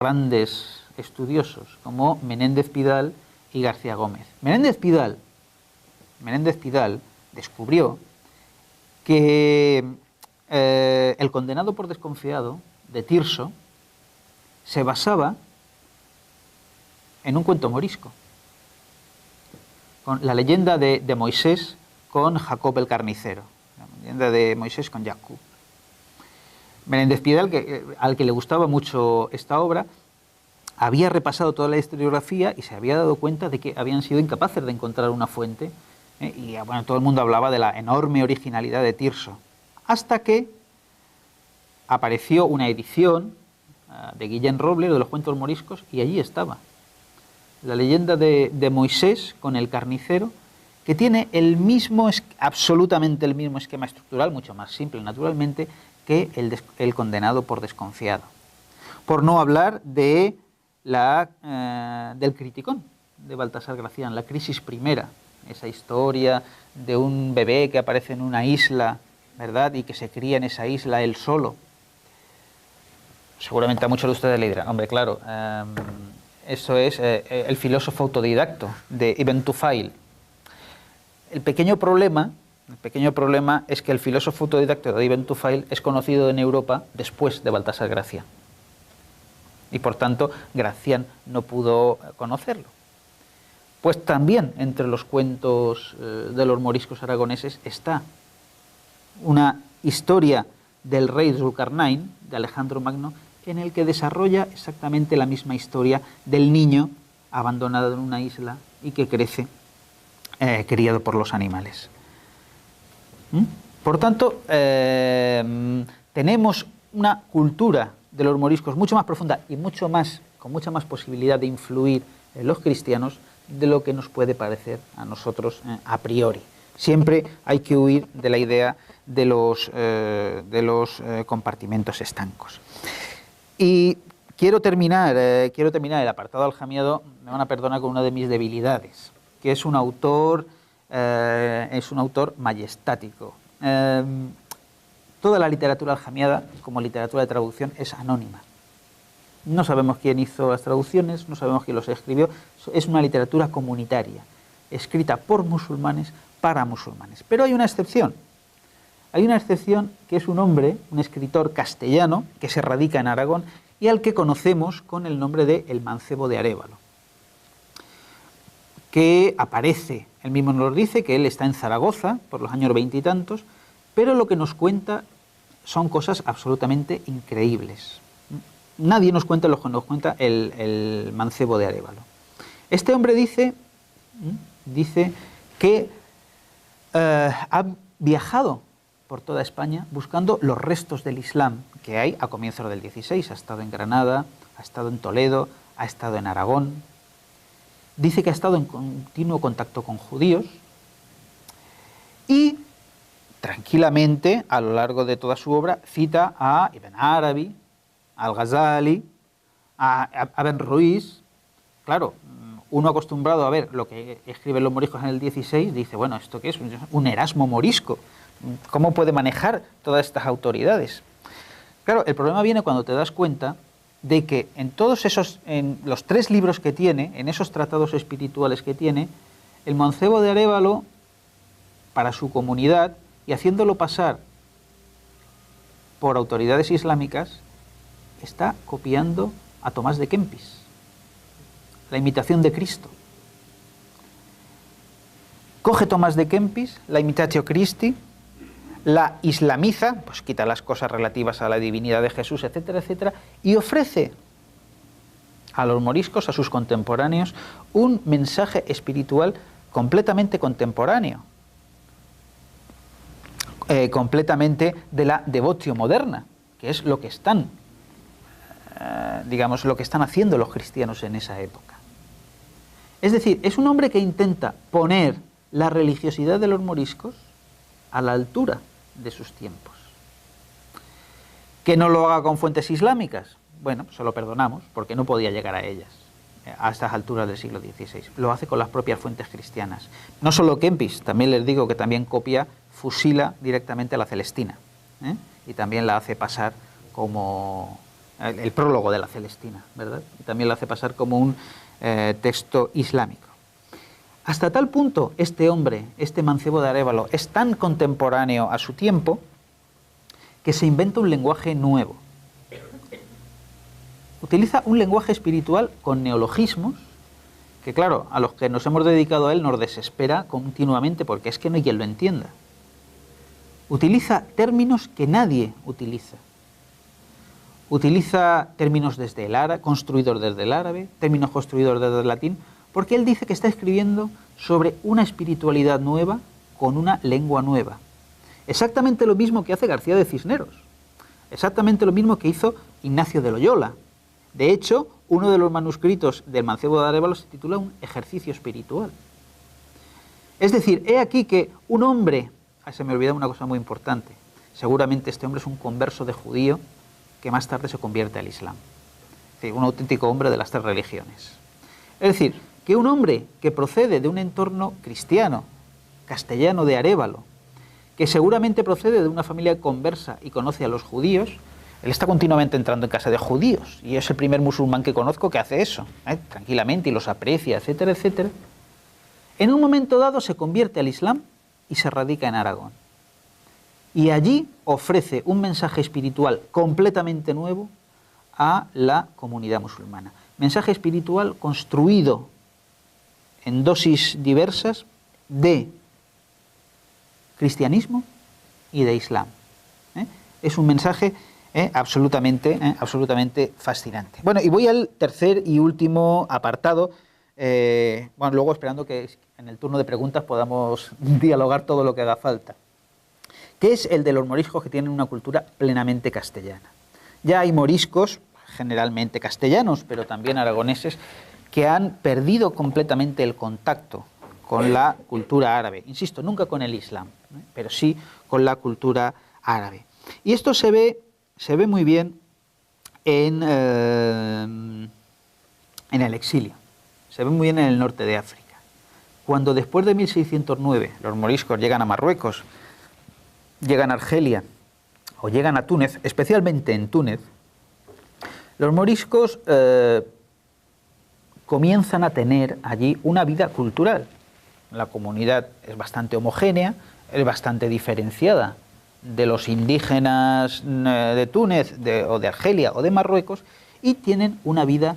grandes estudiosos como Menéndez Pidal y García Gómez. Menéndez Pidal descubrió que el condenado por desconfiado de Tirso se basaba en un cuento morisco, con la leyenda de Moisés con Jacob el carnicero, la leyenda de Moisés con Jacob. Menéndez Pidal, al que le gustaba mucho esta obra, había repasado toda la historiografía y se había dado cuenta de que habían sido incapaces de encontrar una fuente, y bueno, todo el mundo hablaba de la enorme originalidad de Tirso, hasta que apareció una edición de Guillén Robles de los cuentos moriscos y allí estaba la leyenda de Moisés con el carnicero, que tiene absolutamente el mismo esquema estructural, mucho más simple naturalmente, que el condenado por desconfiado. Por no hablar de del Criticón de Baltasar Gracián, la crisis primera, esa historia de un bebé que aparece en una isla, ¿verdad?, y que se cría en esa isla él solo. Seguramente a muchos de ustedes le dirán, hombre, claro, eso es el filósofo autodidacto de Ibn Tufail. El pequeño problema es que el filósofo autodidacto de Ibn Tufail es conocido en Europa después de Baltasar Gracián. Y por tanto, Gracián no pudo conocerlo. Pues también entre los cuentos de los moriscos aragoneses está una historia del rey Zulkarnain, de Alejandro Magno, en el que desarrolla exactamente la misma historia del niño abandonado en una isla y que crece criado por los animales. Por tanto, tenemos una cultura de los moriscos mucho más profunda y con mucha más posibilidad de influir en los cristianos de lo que nos puede parecer a nosotros a priori. Siempre hay que huir de la idea de los compartimentos estancos. Y quiero terminar el apartado aljamiado, me van a perdonar, con una de mis debilidades, que es un autor majestático. Toda la literatura aljamiada, como literatura de traducción, es anónima. No sabemos quién hizo las traducciones, no sabemos quién los escribió. Es una literatura comunitaria, escrita por musulmanes para musulmanes. Pero hay una excepción. Hay una excepción, que es un hombre, un escritor castellano, que se radica en Aragón y al que conocemos con el nombre de El Mancebo de Arévalo, que aparece, él mismo nos dice que él está en Zaragoza por los años 20 y tantos, pero lo que nos cuenta son cosas absolutamente increíbles. Nadie nos cuenta lo que nos cuenta el Mancebo de Arévalo. Este hombre dice que ha viajado por toda España buscando los restos del Islam que hay a comienzos del 16. Ha estado en Granada, ha estado en Toledo, ha estado en Aragón. Dice que ha estado en continuo contacto con judíos y tranquilamente, a lo largo de toda su obra, cita a Ibn Arabi, a Al-Ghazali, a Ben Ruiz. Claro, uno acostumbrado a ver lo que escriben los moriscos en el 16, dice, bueno, ¿esto qué es? Un Erasmo morisco. ¿Cómo puede manejar todas estas autoridades? Claro, el problema viene cuando te das cuenta de que en los 3 libros que tiene, en esos tratados espirituales que tiene, el Mancebo de Arévalo, para su comunidad, y haciéndolo pasar por autoridades islámicas, está copiando a Tomás de Kempis, la imitación de Cristo. Coge Tomás de Kempis, la Imitatio Christi, la islamiza, pues quita las cosas relativas a la divinidad de Jesús, etcétera, etcétera, y ofrece a los moriscos, a sus contemporáneos, un mensaje espiritual completamente contemporáneo, completamente de la devotio moderna, que es lo que están, lo que están haciendo los cristianos en esa época. Es decir, es un hombre que intenta poner la religiosidad de los moriscos a la altura de sus tiempos. ¿Que no lo haga con fuentes islámicas? Bueno, se lo perdonamos, porque no podía llegar a ellas a estas alturas del siglo XVI. Lo hace con las propias fuentes cristianas. No solo Kempis, también les digo que también fusila directamente a la Celestina, y también la hace pasar como el prólogo de la Celestina, ¿verdad? Y también lo hace pasar como un texto islámico. Hasta tal punto este hombre, este mancebo de Arévalo, es tan contemporáneo a su tiempo que se inventa un lenguaje nuevo. Utiliza un lenguaje espiritual con neologismos que, claro, a los que nos hemos dedicado a él nos desespera continuamente porque es que no hay quien lo entienda. Utiliza términos que nadie utiliza. Utiliza términos desde el árabe, construidos desde el árabe, términos construidos desde el latín, porque él dice que está escribiendo sobre una espiritualidad nueva con una lengua nueva. Exactamente lo mismo que hace García de Cisneros, exactamente lo mismo que hizo Ignacio de Loyola. De hecho, uno de los manuscritos del mancebo de Arévalo se titula Un ejercicio espiritual. Es decir, he aquí que un hombre, se me olvidaba una cosa muy importante, seguramente este hombre es un converso de judío que más tarde se convierte al Islam. Es decir, un auténtico hombre de las tres religiones. Es decir, que un hombre que procede de un entorno cristiano, castellano de Arévalo, que seguramente procede de una familia conversa y conoce a los judíos, él está continuamente entrando en casa de judíos y es el primer musulmán que conozco que hace eso, tranquilamente, y los aprecia, etcétera, etcétera. En un momento dado se convierte al Islam y se radica en Aragón. Y allí ofrece un mensaje espiritual completamente nuevo a la comunidad musulmana. Mensaje espiritual construido en dosis diversas de cristianismo y de islam. Es un mensaje absolutamente fascinante. Bueno, y voy al tercer y último apartado. Bueno, luego esperando que en el turno de preguntas podamos dialogar todo lo que haga falta, que es el de los moriscos que tienen una cultura plenamente castellana. Ya hay moriscos, generalmente castellanos, pero también aragoneses, que han perdido completamente el contacto con la cultura árabe. Insisto, nunca con el Islam, pero sí con la cultura árabe. Y esto se ve muy bien en el exilio. Se ve muy bien en el norte de África. Cuando después de 1609 los moriscos llegan a Marruecos, llegan a Argelia o llegan a Túnez, especialmente en Túnez, los moriscos comienzan a tener allí una vida cultural. La comunidad es bastante homogénea, es bastante diferenciada de los indígenas de Túnez, o de Argelia o de Marruecos, y tienen una vida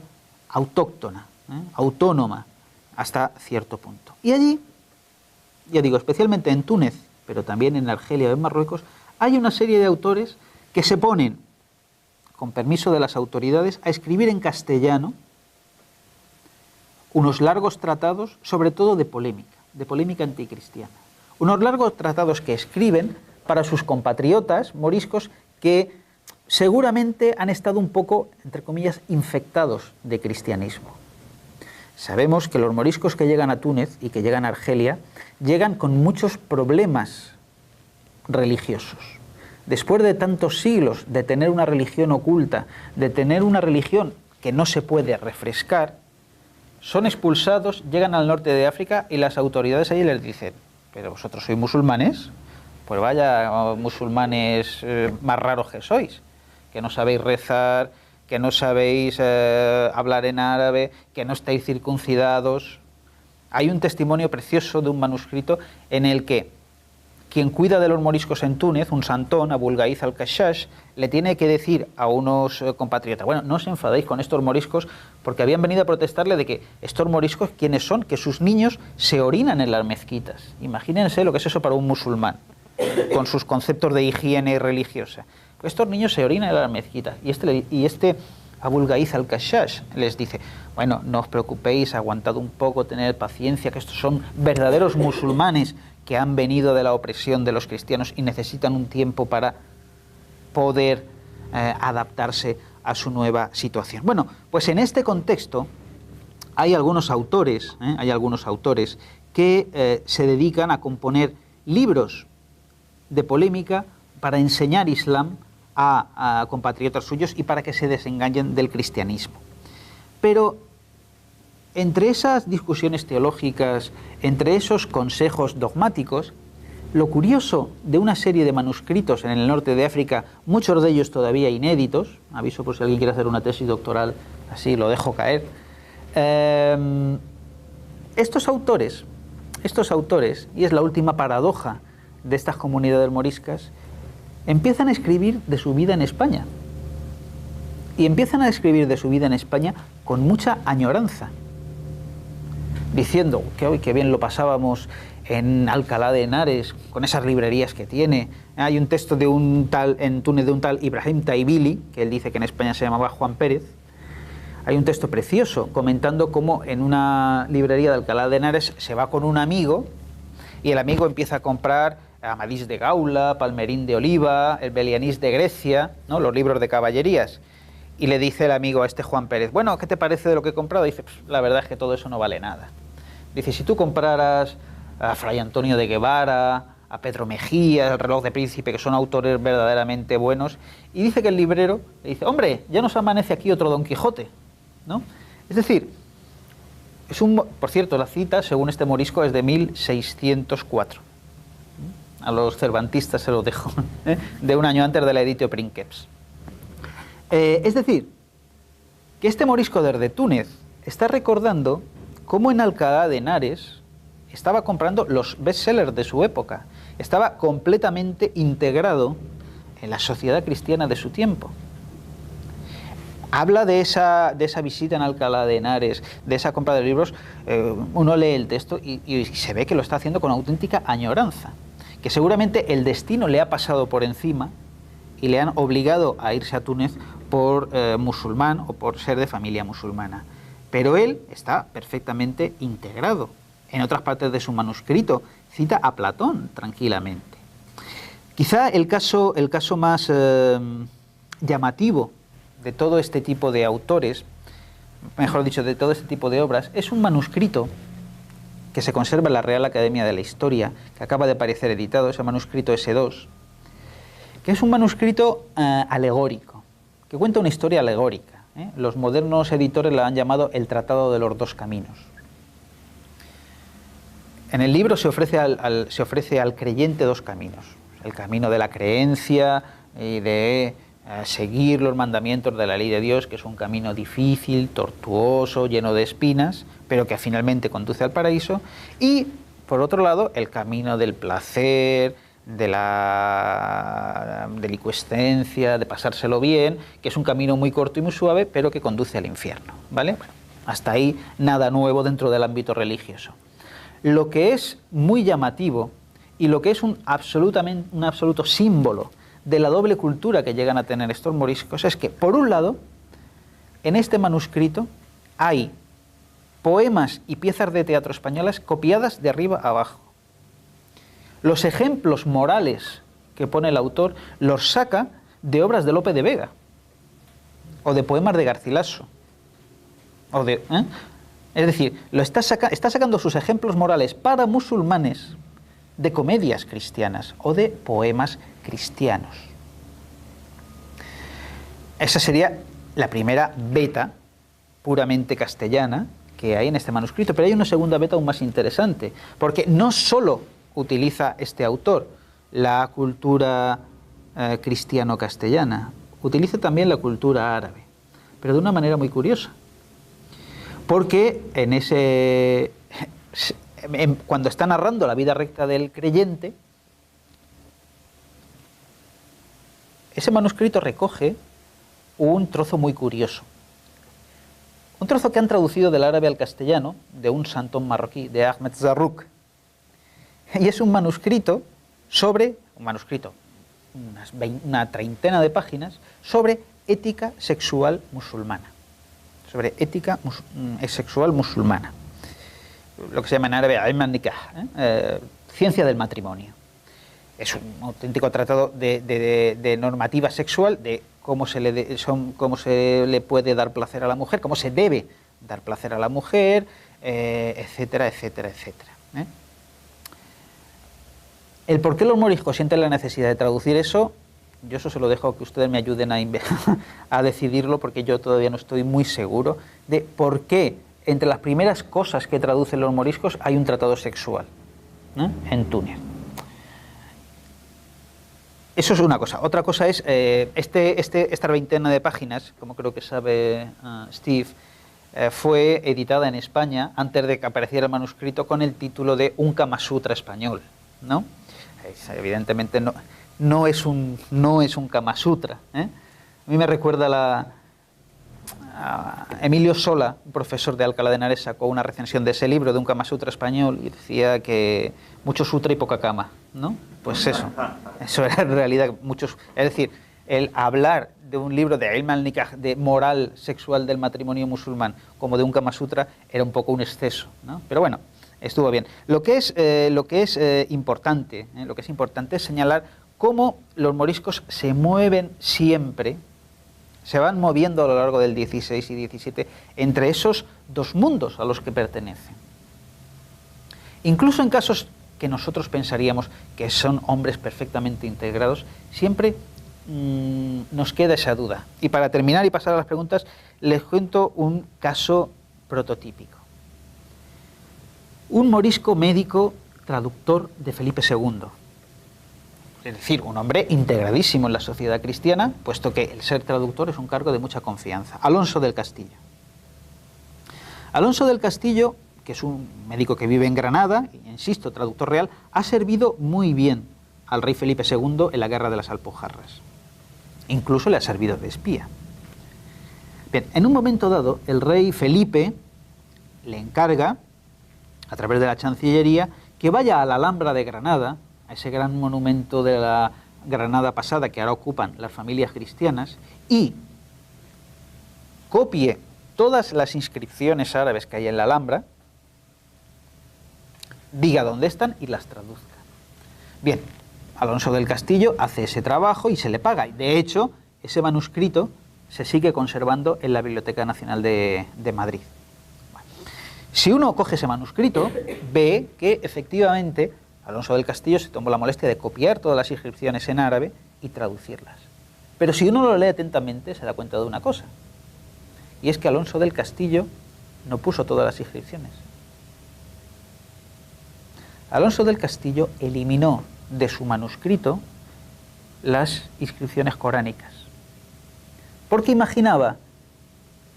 autóctona, autónoma, hasta cierto punto. Y allí, ya digo, especialmente en Túnez, pero también en Argelia o en Marruecos, hay una serie de autores que se ponen, con permiso de las autoridades, a escribir en castellano unos largos tratados, sobre todo de polémica anticristiana. Unos largos tratados que escriben para sus compatriotas moriscos que seguramente han estado un poco, entre comillas, infectados de cristianismo. Sabemos que los moriscos que llegan a Túnez y que llegan a Argelia llegan con muchos problemas religiosos. Después de tantos siglos de tener una religión oculta, de tener una religión que no se puede refrescar, son expulsados, llegan al norte de África y las autoridades allí les dicen: ¿pero vosotros sois musulmanes? Pues vaya musulmanes más raros que sois, que no sabéis rezar, que no sabéis hablar en árabe, que no estáis circuncidados. Hay un testimonio precioso de un manuscrito en el que quien cuida de los moriscos en Túnez, un santón, Abul Gaiz al-Kashash, le tiene que decir a unos compatriotas: bueno, no os enfadéis con estos moriscos, porque habían venido a protestarle de que estos moriscos, ¿quiénes son? Que sus niños se orinan en las mezquitas. Imagínense lo que es eso para un musulmán, con sus conceptos de higiene religiosa. Estos niños se orinan en las mezquitas. Y este Abul Gaiz al-Kashash les dice: bueno, no os preocupéis, aguantad un poco, tened paciencia, que estos son verdaderos musulmanes que han venido de la opresión de los cristianos y necesitan un tiempo para poder adaptarse a su nueva situación. Bueno, pues en este contexto hay algunos autores que se dedican a componer libros de polémica para enseñar Islam a compatriotas suyos y para que se desengañen del cristianismo. Pero entre esas discusiones teológicas, entre esos consejos dogmáticos, Lo curioso de una serie de manuscritos en el norte de África, muchos de ellos todavía inéditos, aviso por si alguien quiere hacer una tesis doctoral, así lo dejo caer, estos autores, y es la última paradoja de estas comunidades moriscas, empiezan a escribir de su vida en España. Y empiezan a escribir de su vida en España con mucha añoranza, diciendo que hoy qué bien lo pasábamos en Alcalá de Henares, con esas librerías que tiene. Hay un texto de un tal, en Túnez, de un tal Ibrahim Taibili, que él dice que en España se llamaba Juan Pérez. Hay un texto precioso comentando cómo en una librería de Alcalá de Henares se va con un amigo y el amigo empieza a comprar Amadís de Gaula, Palmerín de Oliva, el Belianís de Grecia, ¿no?, los libros de caballerías. Y le dice el amigo a este Juan Pérez, bueno, ¿qué te parece de lo que he comprado? Y dice, la verdad es que todo eso no vale nada. Dice, si tú compraras a Fray Antonio de Guevara, a Pedro Mejía, el Reloj de Príncipe, que son autores verdaderamente buenos, y dice que el librero le dice, hombre, ya nos amanece aquí otro Don Quijote, ¿no? Es decir, por cierto, la cita, según este morisco, es de 1604. A los cervantistas se lo dejo, de un año antes de la Editio Princeps. Es decir, que este morisco desde Túnez está recordando cómo en Alcalá de Henares estaba comprando los bestsellers de su época, estaba completamente integrado en la sociedad cristiana de su tiempo. Habla de esa visita en Alcalá de Henares, de esa compra de libros, uno lee el texto y se ve que lo está haciendo con auténtica añoranza, que seguramente el destino le ha pasado por encima y le han obligado a irse a Túnez por musulmán o por ser de familia musulmana. Pero él está perfectamente integrado. En otras partes de su manuscrito cita a Platón tranquilamente. Quizá el caso más llamativo de todo este tipo de autores, mejor dicho, de todo este tipo de obras, es un manuscrito que se conserva en la Real Academia de la Historia, que acaba de aparecer editado, ese manuscrito S2, que es un manuscrito alegórico, que cuenta una historia alegórica. Los modernos editores la han llamado el Tratado de los Dos Caminos. En el libro se ofrece al creyente dos caminos: el camino de la creencia y de seguir los mandamientos de la ley de Dios, que es un camino difícil, tortuoso, lleno de espinas, pero que finalmente conduce al paraíso, y por otro lado el camino del placer, de la delicuescencia, de pasárselo bien, que es un camino muy corto y muy suave, pero que conduce al infierno, ¿vale? Bueno, hasta ahí nada nuevo dentro del ámbito religioso. Lo que es muy llamativo y lo que es un absoluto símbolo de la doble cultura que llegan a tener estos moriscos es que, por un lado, en este manuscrito hay poemas y piezas de teatro españolas copiadas de arriba a abajo. Los ejemplos morales que pone el autor los saca de obras de Lope de Vega o de poemas de Garcilaso. Es decir, está sacando sus ejemplos morales para musulmanes de comedias cristianas o de poemas cristianos. Esa sería la primera beta puramente castellana que hay en este manuscrito, pero hay una segunda beta aún más interesante, porque no solo utiliza este autor la cultura cristiano-castellana, utiliza también la cultura árabe, pero de una manera muy curiosa. Porque cuando está narrando la vida recta del creyente, ese manuscrito recoge un trozo muy curioso. Un trozo que han traducido del árabe al castellano de un santón marroquí, de Ahmed Zarruq. Y es un manuscrito una treintena de páginas, sobre ética sexual musulmana. Sobre ética sexual musulmana. Lo que se llama en árabe ilm an-nikah, ciencia del matrimonio. Es un auténtico tratado de normativa sexual, de cómo se le puede dar placer a la mujer, cómo se debe dar placer a la mujer, etcétera, etcétera, etcétera. El por qué los moriscos sienten la necesidad de traducir eso, yo eso se lo dejo a que ustedes me ayuden a decidirlo, porque yo todavía no estoy muy seguro de por qué entre las primeras cosas que traducen los moriscos hay un tratado sexual, ¿no?, en Túnez. Eso es una cosa. Otra cosa es, esta veintena de páginas, como creo que sabe Steve, fue editada en España antes de que apareciera el manuscrito con el título de Un Kama Sutra español, ¿no? Evidentemente no es un Kama Sutra, ¿eh? A mí me recuerda a Emilio Sola, un profesor de Alcalá de Henares, sacó una recensión de ese libro, de Un Kama Sutra español, y decía que mucho sutra y poca cama, ¿no? Pues eso era en realidad muchos. Es decir, el hablar de un libro de Ilm al-Nikah, de moral sexual del matrimonio musulmán, como de un Kama Sutra, era un poco un exceso, ¿no? Pero bueno, estuvo bien. Lo que es importante es señalar cómo los moriscos se mueven siempre, se van moviendo a lo largo del 16 y 17 entre esos dos mundos a los que pertenecen. Incluso en casos que nosotros pensaríamos que son hombres perfectamente integrados, siempre nos queda esa duda. Y para terminar y pasar a las preguntas, les cuento un caso prototípico. Un morisco médico traductor de Felipe II. Es decir, un hombre integradísimo en la sociedad cristiana, puesto que el ser traductor es un cargo de mucha confianza. Alonso del Castillo. Alonso del Castillo, que es un médico que vive en Granada, y insisto, traductor real, ha servido muy bien al rey Felipe II en la guerra de las Alpujarras. Incluso le ha servido de espía. Bien, en un momento dado, el rey Felipe le encarga, a través de la Chancillería, que vaya a la Alhambra de Granada, a ese gran monumento de la Granada pasada que ahora ocupan las familias cristianas, y copie todas las inscripciones árabes que hay en la Alhambra, diga dónde están y las traduzca. Bien, Alonso del Castillo hace ese trabajo y se le paga. De hecho, ese manuscrito se sigue conservando en la Biblioteca Nacional de Madrid. Bueno, si uno coge ese manuscrito, ve que efectivamente Alonso del Castillo se tomó la molestia de copiar todas las inscripciones en árabe y traducirlas. Pero si uno lo lee atentamente, se da cuenta de una cosa. Y es que Alonso del Castillo no puso todas las inscripciones. Alonso del Castillo eliminó de su manuscrito las inscripciones coránicas, porque imaginaba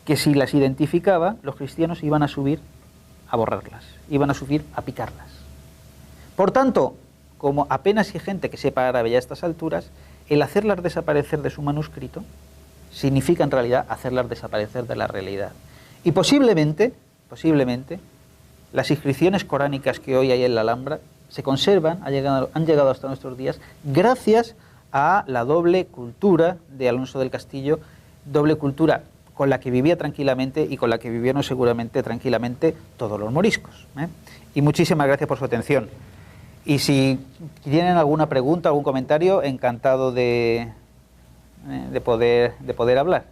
que si las identificaba, los cristianos iban a subir a borrarlas, iban a subir a picarlas. Por tanto, como apenas hay gente que sepa árabe ya a estas alturas, el hacerlas desaparecer de su manuscrito significa en realidad hacerlas desaparecer de la realidad. Y posiblemente, las inscripciones coránicas que hoy hay en la Alhambra se conservan, han llegado hasta nuestros días, gracias a la doble cultura de Alonso del Castillo, doble cultura con la que vivía tranquilamente y con la que vivieron seguramente tranquilamente todos los moriscos, ¿eh? Y muchísimas gracias por su atención. Y si tienen alguna pregunta, algún comentario, encantado de poder hablar.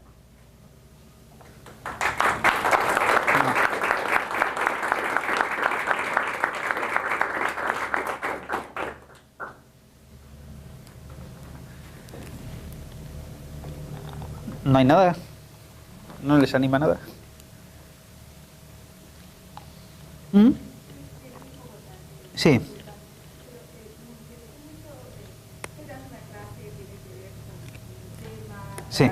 ¿No hay nada? ¿No les anima nada? ¿Mm? Sí. Sí.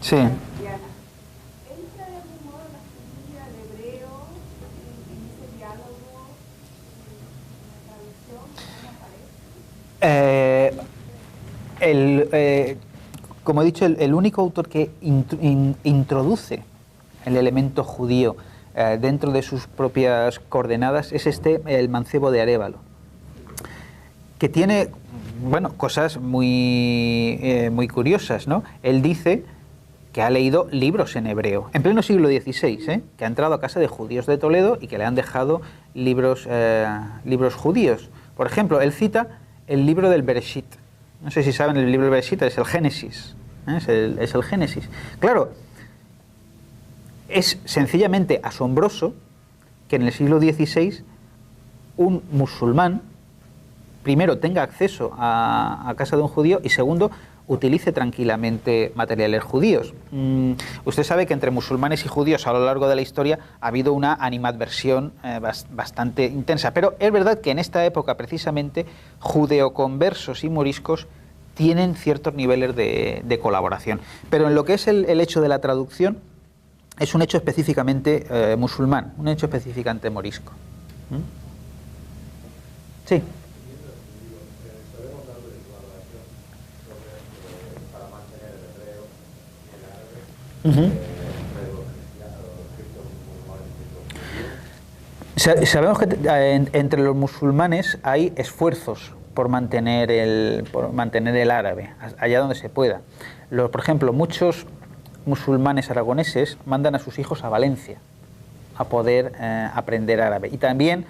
Sí. Como he dicho, el único autor que introduce el elemento judío dentro de sus propias coordenadas es el Mancebo de Arévalo, que tiene, bueno, cosas muy curiosas, ¿no? Él dice que ha leído libros en hebreo, en pleno siglo XVI, que ha entrado a casa de judíos de Toledo y que le han dejado libros judíos. Por ejemplo, él cita el libro del Bereshit. No sé si saben, el libro del Bereshit es el Génesis. Es el Génesis. Claro, es sencillamente asombroso que en el siglo XVI un musulmán, primero, tenga acceso a casa de un judío y segundo, utilice tranquilamente materiales judíos. Usted sabe que entre musulmanes y judíos a lo largo de la historia ha habido una animadversión bastante intensa, pero es verdad que en esta época precisamente judeoconversos y moriscos tienen ciertos niveles de colaboración. Pero en lo que es el hecho de la traducción, es un hecho específicamente musulmán, un hecho específicamente morisco. Sí. Sabemos que entre los musulmanes hay esfuerzos por mantener el árabe allá donde se pueda. Por ejemplo, muchos musulmanes aragoneses mandan a sus hijos a Valencia a poder aprender árabe, y también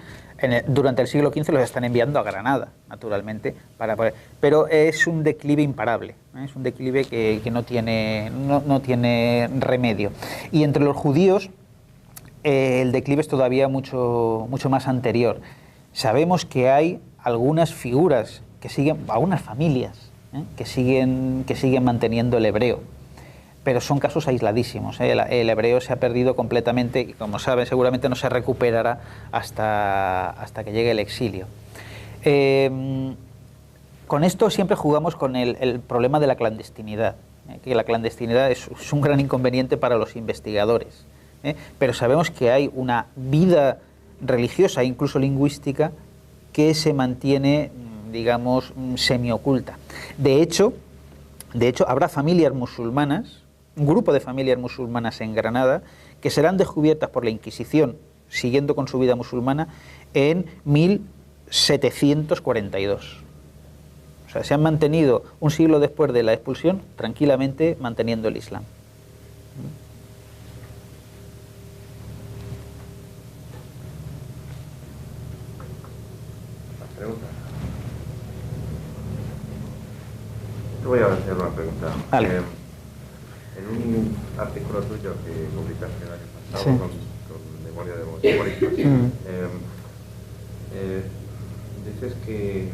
durante el siglo XV los están enviando a Granada, naturalmente, pero es un declive imparable, es un declive que no tiene remedio. Y entre los judíos el declive es todavía mucho más anterior. Sabemos que hay algunas figuras que siguen, algunas familias que siguen manteniendo el hebreo, pero son casos aisladísimos. El hebreo se ha perdido completamente y, como saben, seguramente no se recuperará hasta que llegue el exilio. Con esto siempre jugamos con el problema de la clandestinidad, que la clandestinidad es un gran inconveniente para los investigadores, pero sabemos que hay una vida religiosa, incluso lingüística, que se mantiene, digamos, semioculta. De hecho, habrá familias musulmanas, un grupo de familias musulmanas en Granada, que serán descubiertas por la Inquisición, siguiendo con su vida musulmana, en 1742. O sea, se han mantenido un siglo después de la expulsión, tranquilamente manteniendo el Islam. Pregunta. Te voy a hacer una pregunta. Vale. En un artículo tuyo que publicaste el año pasado, sí, con Memoria de Moriscos, dices que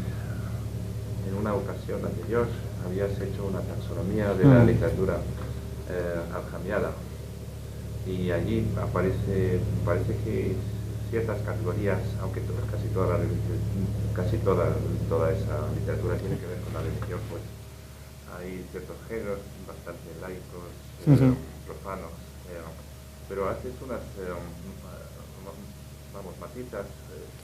en una ocasión anterior habías hecho una taxonomía de la literatura aljamiada, y allí parece que ciertas categorías, aunque casi toda esa literatura tiene que ver con la religión, pues hay ciertos géneros bastante laicos, profanos, pero haces unas matizas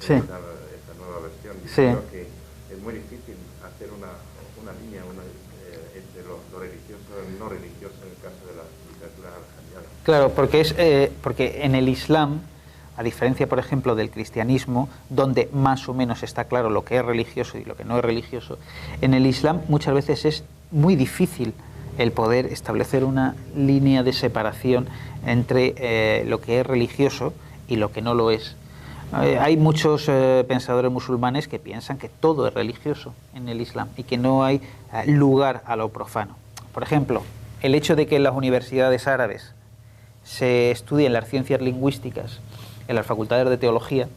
en esta nueva versión, diciendo que es muy difícil hacer una línea entre lo religioso y no religioso en el caso de la literatura aljamiada. Claro, porque en el Islam, a diferencia, por ejemplo, del cristianismo, donde más o menos está claro lo que es religioso y lo que no es religioso, en el Islam muchas veces es muy difícil el poder establecer una línea de separación entre lo que es religioso y lo que no lo es. Hay muchos pensadores musulmanes que piensan que todo es religioso en el Islam y que no hay lugar a lo profano. Por ejemplo, el hecho de que en las universidades árabes se estudien las ciencias lingüísticas en las facultades de teología,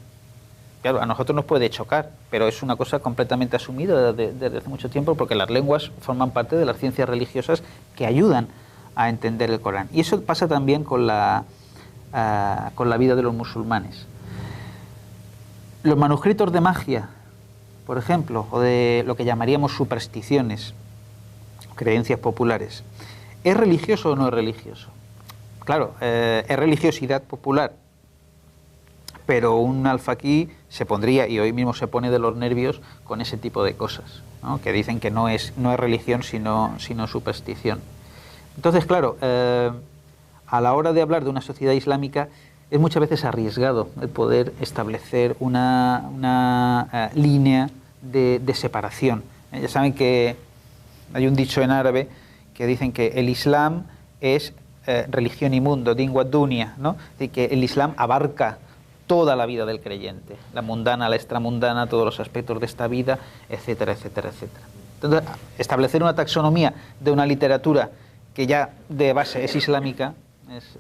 claro, a nosotros nos puede chocar, pero es una cosa completamente asumida desde hace mucho tiempo, porque las lenguas forman parte de las ciencias religiosas que ayudan a entender el Corán. Y eso pasa también con la vida de los musulmanes. Los manuscritos de magia, por ejemplo, o de lo que llamaríamos supersticiones, creencias populares, ¿es religioso o no es religioso? Claro, es religiosidad popular, pero un alfaquí se pondría, y hoy mismo se pone de los nervios con ese tipo de cosas, ¿no? Que dicen que no es religión sino superstición. Entonces, claro, a la hora de hablar de una sociedad islámica es muchas veces arriesgado el poder establecer una línea de separación. Ya saben que hay un dicho en árabe que dicen que el Islam es religión y mundo, din wa dunya, ¿no? Es decir, que el Islam abarca toda la vida del creyente, la mundana, la extramundana, todos los aspectos de esta vida, etcétera, etcétera, etcétera. Entonces, establecer una taxonomía de una literatura que ya de base es islámica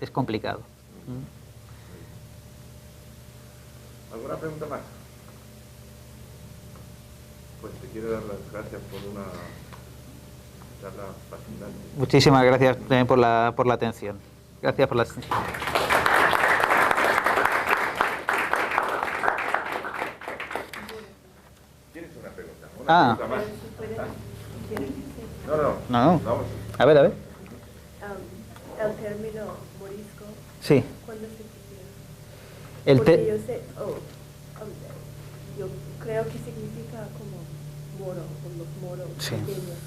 es complicado. ¿Alguna pregunta más? Pues te quiero dar las gracias por una charla fascinante. Muchísimas gracias también por la atención. Gracias por la atención. ¿Tienes una pregunta? Pregunta más. No. Vamos. A ver. El término morisco, Sí. ¿cuándo se pusieron? Porque yo sé, yo creo que significa como moro, o los moros Sí. pequeños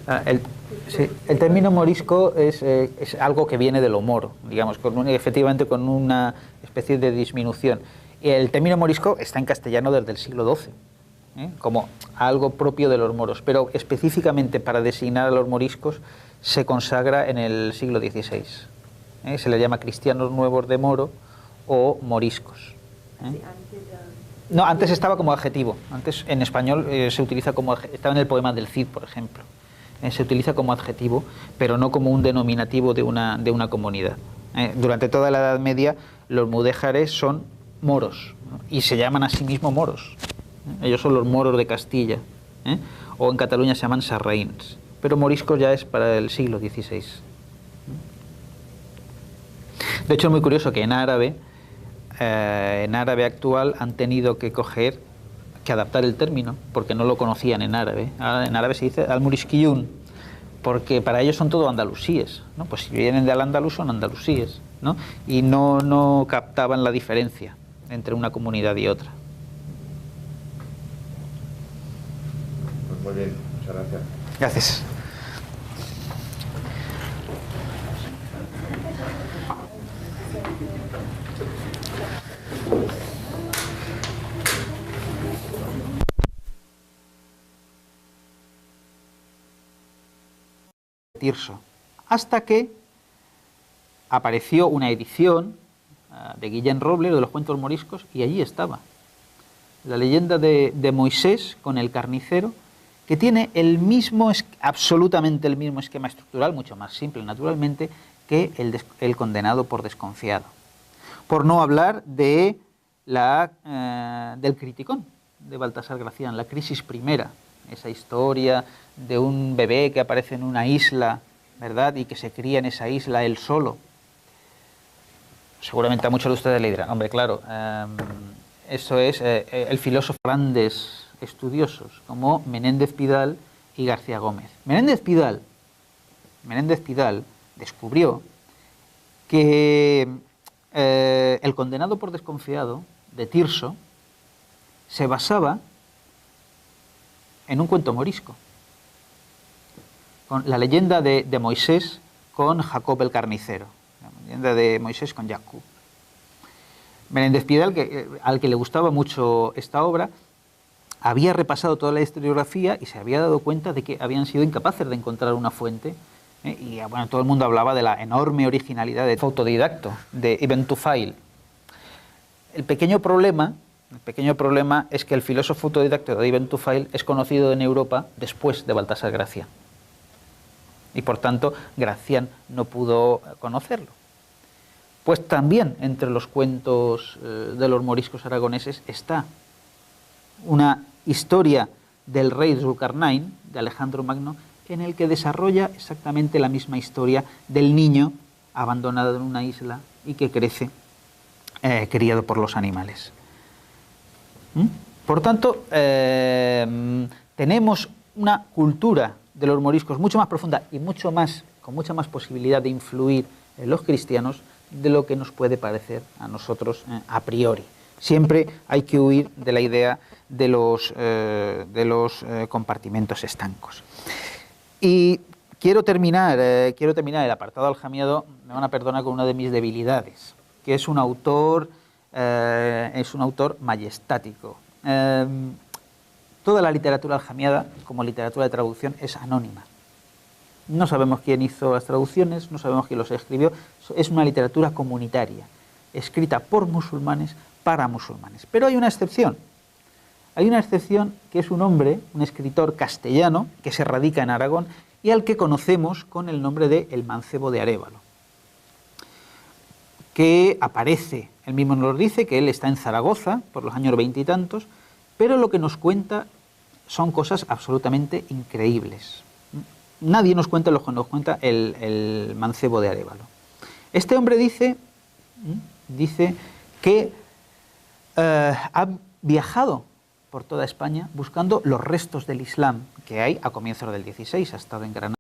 o estúpidos. El término morisco es algo que viene de lo moro, digamos, efectivamente con una especie de disminución. Y el término morisco está en castellano desde el siglo XII, como algo propio de los moros, pero específicamente para designar a los moriscos se consagra en el siglo XVI. Se le llama cristianos nuevos de Moro o moriscos. No, antes estaba como adjetivo. Antes en español se utiliza como estaba en el poema del Cid, por ejemplo. Se utiliza como adjetivo, pero no como un denominativo de una comunidad. Durante toda la Edad Media los mudéjares son moros, ¿no? Y se llaman a sí mismos moros. Ellos son los moros de Castilla, o en Cataluña se llaman sarraïns, pero moriscos ya es para el siglo XVI. De hecho es muy curioso que en árabe actual han tenido que adaptar el término, porque no lo conocían en árabe. En árabe se dice al-murisquiyun, porque para ellos son todo andalusíes, ¿no? Pues si vienen de al-andalus son andalusíes, ¿no? Y no captaban la diferencia entre una comunidad y otra. Pues muy bien, muchas gracias. Gracias. Tirso, hasta que apareció una edición de Guillén Robles de los cuentos moriscos y allí estaba la leyenda de Moisés con el carnicero, que tiene absolutamente el mismo esquema estructural, mucho más simple naturalmente, que el condenado por desconfiado. Por no hablar del Criticón de Baltasar Gracián, la crisis primera, esa historia de un bebé que aparece en una isla, ¿verdad?, y que se cría en esa isla él solo. Seguramente a muchos de ustedes le dirán, hombre, claro, eso es el filósofo grandes estudiosos como Menéndez Pidal y García Gómez. Menéndez Pidal descubrió que el condenado por desconfiado de Tirso se basaba en un cuento morisco, con la leyenda de Moisés con Jacob el carnicero, la leyenda de Moisés con Jacob. Menéndez Pidal, al que le gustaba mucho esta obra, había repasado toda la historiografía y se había dado cuenta de que habían sido incapaces de encontrar una fuente, y bueno, todo el mundo hablaba de la enorme originalidad de autodidacto, de Ibn Tufail. El pequeño problema es que el filósofo autodidacto de Ibn Tufail es conocido en Europa después de Baltasar Gracián. Y por tanto, Gracián no pudo conocerlo. Pues también entre los cuentos de los moriscos aragoneses está una historia del rey Zulkarnain, de Alejandro Magno, en el que desarrolla exactamente la misma historia del niño abandonado en una isla y que crece criado por los animales. Por tanto, tenemos una cultura de los moriscos mucho más profunda y con mucha más posibilidad de influir en los cristianos de lo que nos puede parecer a nosotros a priori. Siempre hay que huir de la idea de los compartimentos estancos. Y quiero terminar el apartado aljamiado, me van a perdonar, con una de mis debilidades, que es un autor majestático. Toda la literatura aljamiada, como literatura de traducción, es anónima. No sabemos quién hizo las traducciones, no sabemos quién los escribió. Es una literatura comunitaria, escrita por musulmanes para musulmanes. Pero hay una excepción. Hay una excepción, que es un hombre, un escritor castellano, que se radica en Aragón y al que conocemos con el nombre de El Mancebo de Arévalo, que aparece, él mismo nos dice que él está en Zaragoza por los años 20 y tantos, pero lo que nos cuenta son cosas absolutamente increíbles. Nadie nos cuenta lo que nos cuenta el mancebo de Arévalo. Este hombre dice que ha viajado por toda España buscando los restos del Islam que hay a comienzos del 16, ha estado en Granada.